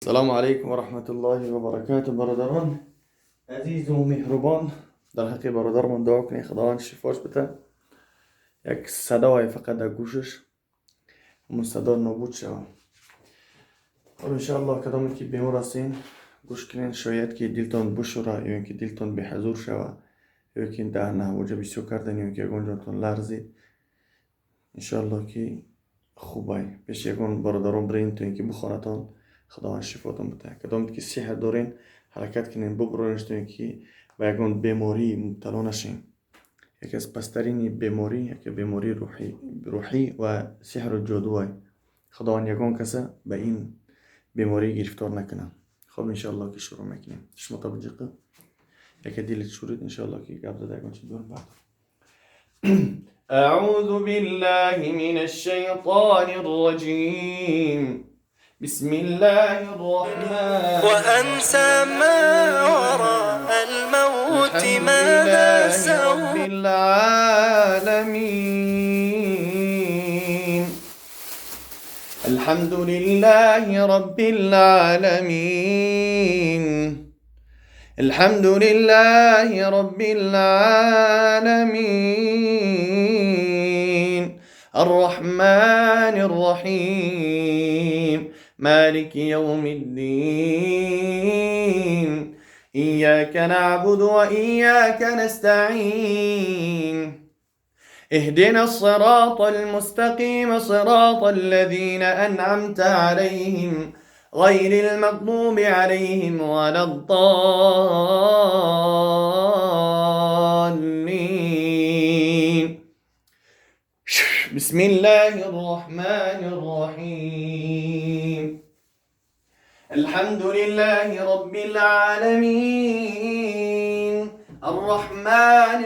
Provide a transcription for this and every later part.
السلام علیکم و رحمت الله و برکاته برادران عزیز و مهربان. در حق برادرمان دعا کنید خداوند شفاش بده. یک صدای فقط در گوشش اون صدا نابود شود. و انشاءالله کدامی که بیمار هستین گوش کنین، شاید که دلتان بشوره یا اینکه دلتان به حضور شود یا که دهنه وجه بسیار کردن یا که یکون جانتان لرزید. انشاءالله که خوبه. پیش یکون برادران برین تو اینکه بخوانتان خداوند شفاتون بده. کدامی که سحر دارین حرکت کنین ببرونش تو اینکه به یکون بیماری مبتلا نشین. یکی از پسترین بیماری یکی بیماری روحی و سحر و جادوی. خداوند یکون کسی به این بیماری گرفتار نکنه. خب انشاءالله که شروع میکنیم. شما توجه کن. یکی دلت شورید انشاءالله که قبل دقیقا چه دور بعد. أعوذ بالله من الشيطان الرجيم. بسم الله الرحمن وأنسى ما وراء الموت ماذا سوف رب العالمين. الحمد لله رب العالمين. الحمد لله رب العالمين. الرحمن الرحيم مالك يوم الدين. إياك نعبد وإياك نستعين. اهدنا الصراط المستقيم صراط الذين أنعمت عليهم غير المغضوب عليهم ولا الضالين. بسم الله الرحمن الرحيم. الحمد لله رب العالمين. الرحمن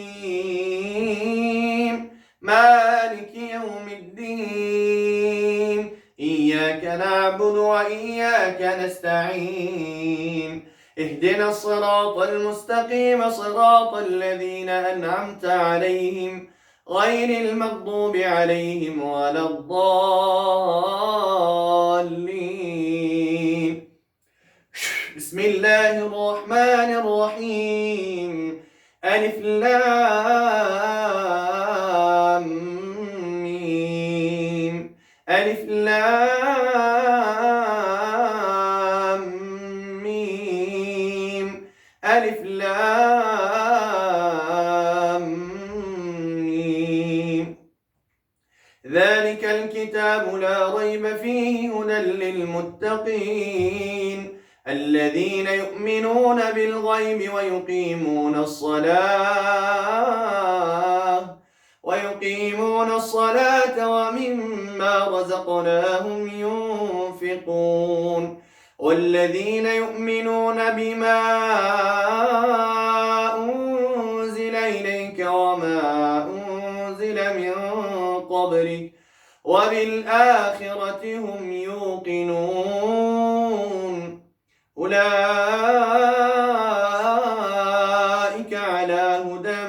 الرحيم مالك يوم الدين. إياك نعبد وإياك نستعين. اهدنا الصراط المستقيم صراط الذين أنعمت عليهم غير المغضوب عليهم ولا الضالين. بسم الله الرحمن الرحيم. ألف لام ميم. ألف لام ميم. ألف لام ميم. ذلك الكتاب لا ريب فيه هدى للمتقين الذين يؤمنون بالغيب ويقيمون الصلاة ومما رزقناهم ينفقون والذين يؤمنون بما أنزل إليك وما أنزل من قبلك وبالآخرة هم يوقنون. أولئك على هدى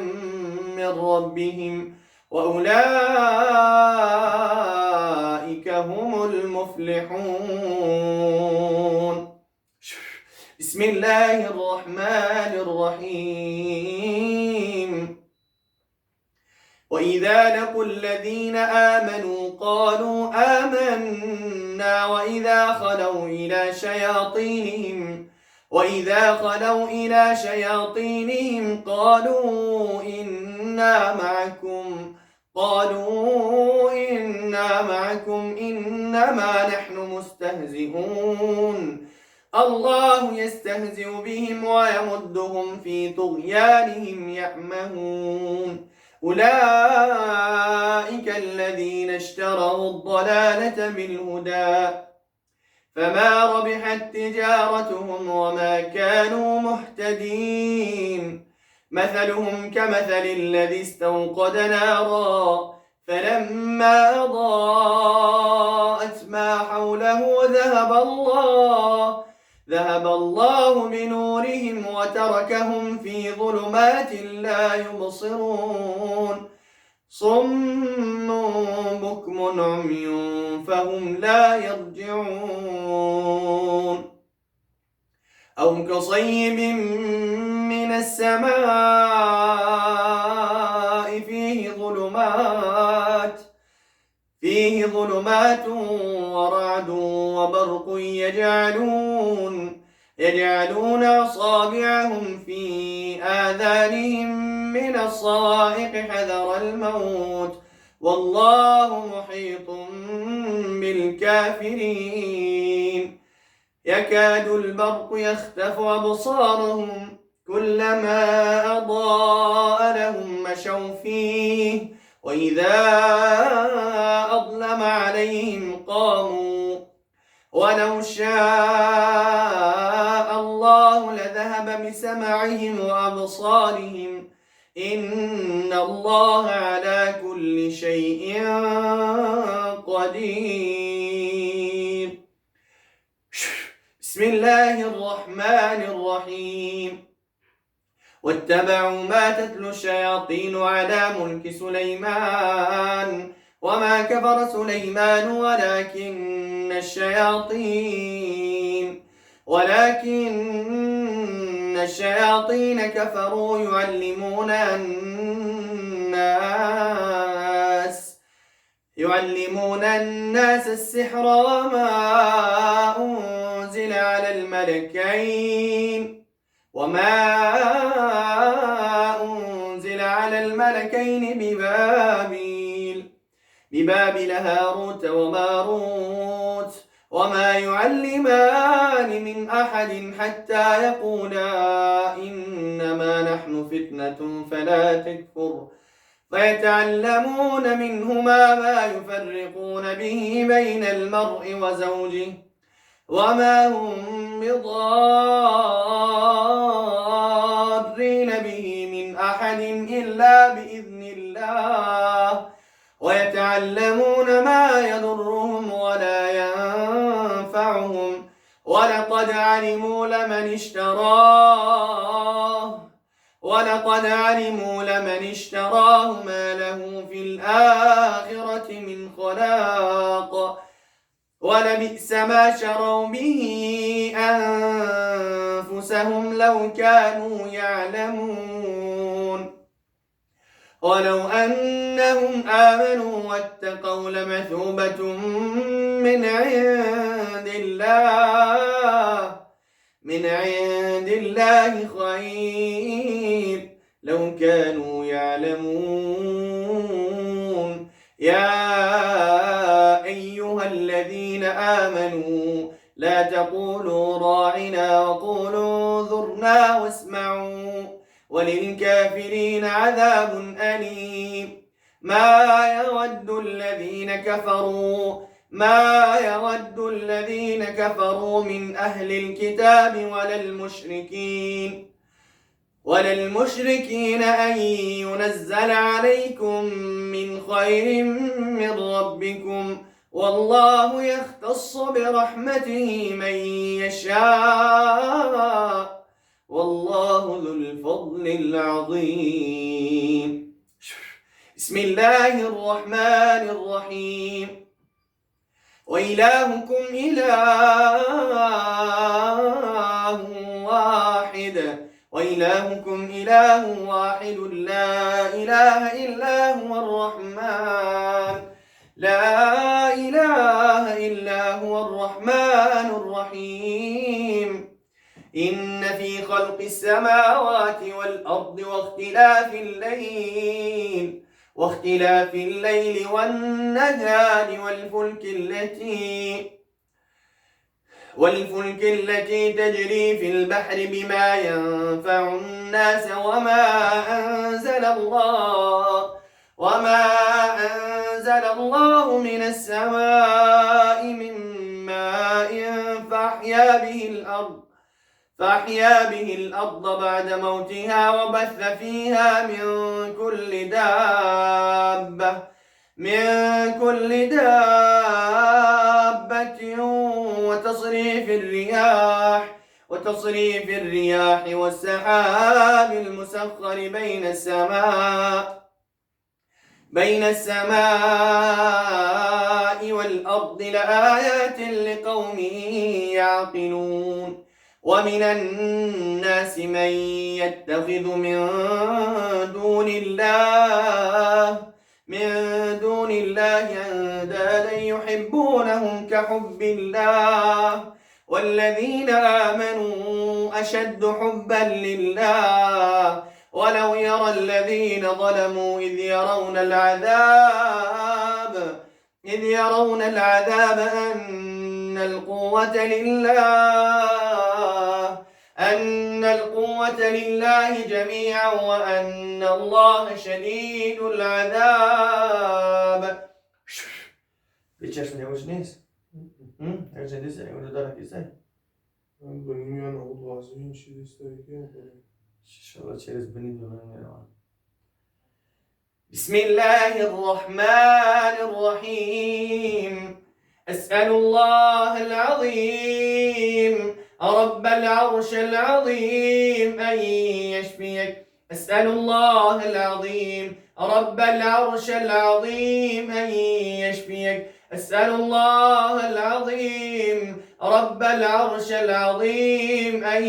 من ربهم وأولئك هم المفلحون. بسم الله الرحمن الرحيم. وإذا لقوا الذين آمنوا قالوا آمنا وإذا خلوا إلى شياطينهم قالوا إنا معكم إنما نحن مستهزئون. الله يستهزئ بهم ويمدهم في طغيانهم يعمهون. أولئك الذين اشتروا الضلالة بالهدى فما ربحت تجارتهم وما كانوا مهتدين. مثلهم كمثل الذي استوقد نارا فلما أضاءت ما حوله ذهب الله بنورهم وتركهم في ظلمات لا يبصرون. صم بكم عمي فهم لا يرجعون أو كصيب من السماء فيه ظلمات ورعد وبرق يجعلون أصابعهم في آذانهم من الصواعق حذر الموت والله محيط بالكافرين يكاد البرق يخطف أبصارهم كلما أضاء لهم مشوا فيه وإذا أظلم عليهم قاموا ولو شاء الله لذهب بسمعهم وأبصارهم إن الله على كل شيء قدير. بسم الله الرحمن الرحيم. واتبعوا ما تتلو الشياطين على ملك سليمان وما كفر سليمان ولكن الشياطين كفروا يعلمون الناس السحر وما أنزل على الملكين ببابل هاروت وماروت وما يعلمان من أحد حتى يقولا إنما نحن فتنة فلا تكفر فيتعلمون منهما ما يفرقون به بين المرء وزوجه وما هم بضارين به من أحد إلا بإذن الله ويتعلمون ما يضرهم ولا ينفعهم ولقد علموا لمن اشتراه ما له في الآخرة من خلاق ولبئس ما شروا به أنفسهم لو كانوا يعلمون ولو أنهم آمنوا واتقوا لمثوبة من عند الله خير لو كانوا يعلمون. يا أيها الذين آمنوا لا تقولوا راعنا وقولوا انظرنا واسمعوا وللكافرين عذاب أليم. ما يود الذين كفروا من أهل الكتاب ولا المشركين أن ينزل عليكم من خير من ربكم والله يختص برحمته من يشاء والله ذو الفضل العظيم. بسم الله الرحمن الرحيم. وإلهكم إله واحد لا إله إلا هو الرحمن الرحيم. إن في خلق السماوات والأرض واختلاف الليل والنهار والفلك التي تجري في البحر بما ينفع الناس وما أنزل الله من السماء من ماء فأحيا به الأرض بعد موتها وبث فيها من كل دابة وتصريف الرياح والسحاب المسخر بين السماء والأرض لآيات لقوم يعقلون ومن الناس من يتخذ من دون الله أندادا يحبونهم كحب الله والذين آمنوا أشد حبا لله ولو يرى الذين ظلموا إذ يرون العذاب أن القوة لله جميعا وأن الله شديد العذاب. Wiecie, mnie już nie jest? Jak się dysy, jak do taki sej? Bilmiyorum Allah azim şey isterken. İnşallah çerez beni de öğrenmiyorum. بسم الله الرحمن الرحيم أسأل الله العظيم رب العرش العظيم أن يشفيك أسأل الله العظيم رب العرش العظيم أن يشفيك أسأل الله العظيم رب العرش العظيم أن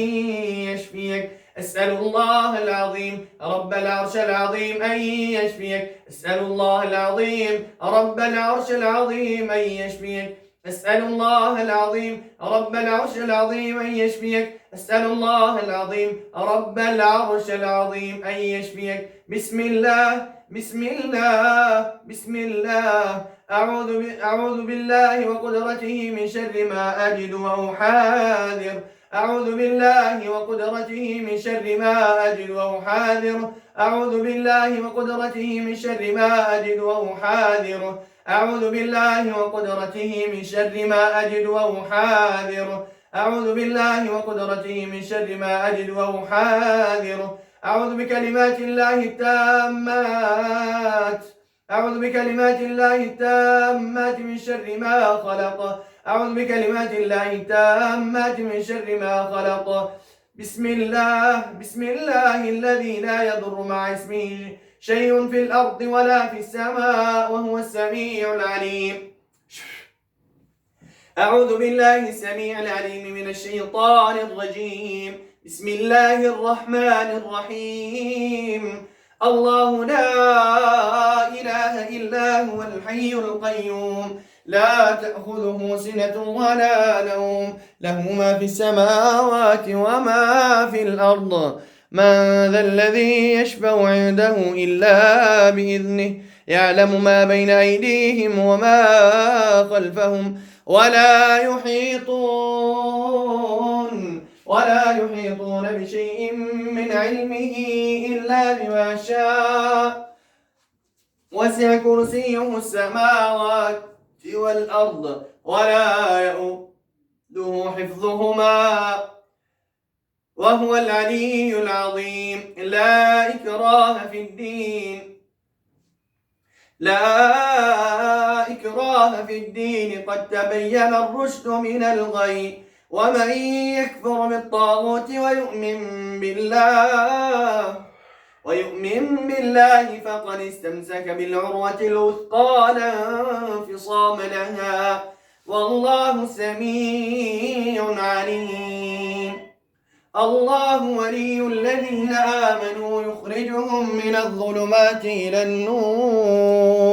يشفيك أسأل الله العظيم رب العرش العظيم أن يشفيك أسأل الله العظيم رب العرش العظيم أن يشفيك أسأل الله العظيم رب العرش العظيم أن يشفيك أسأل الله العظيم رب العرش العظيم أن يشفيك بسم الله بسم الله بسم الله أعوذ بالله وقدرته من شر ما أجد وأحاذر أعوذ بالله وقدرته من شر ما أجد وأحاذر أعوذ بالله وقدرته من شر ما أجد وأحاذر أعوذ بالله وقدرته من شر ما أجد وأحاذر أعوذ بالله وقدرته من شر ما أجد وأحاذر أعوذ بكلمات الله التامات أعوذ بكلمات الله التامات من شر ما خلق أعوذ بكلمات الله التامات من شر ما خلق بسم الله الذي لا يضر مع اسمه شيء في الأرض ولا في السماء وهو السميع العليم أعوذ بالله السميع العليم من الشيطان الرجيم بسم الله الرحمن الرحيم الله لا إله إلا هو الحي القيوم لا تأخذه سنة ولا نوم له ما في السماوات وما في الأرض من ذا الذي يشفع عنده إلا بإذنه يعلم ما بين أيديهم وما خلفهم ولا يحيطون بشيء من علمه إلا بما شاء وسع كرسيه السماوات والأرض ولا يؤوده حفظهما وهو العلي العظيم لا إكراه في الدين قد تبين الرشد من الغي ومن يكفر بالطاغوت ويؤمن بالله فقد استمسك بالعروة الوثقى لا انفصام لها والله سميع عليم الله ولي الذين آمنوا يخرجهم من الظلمات إلى النور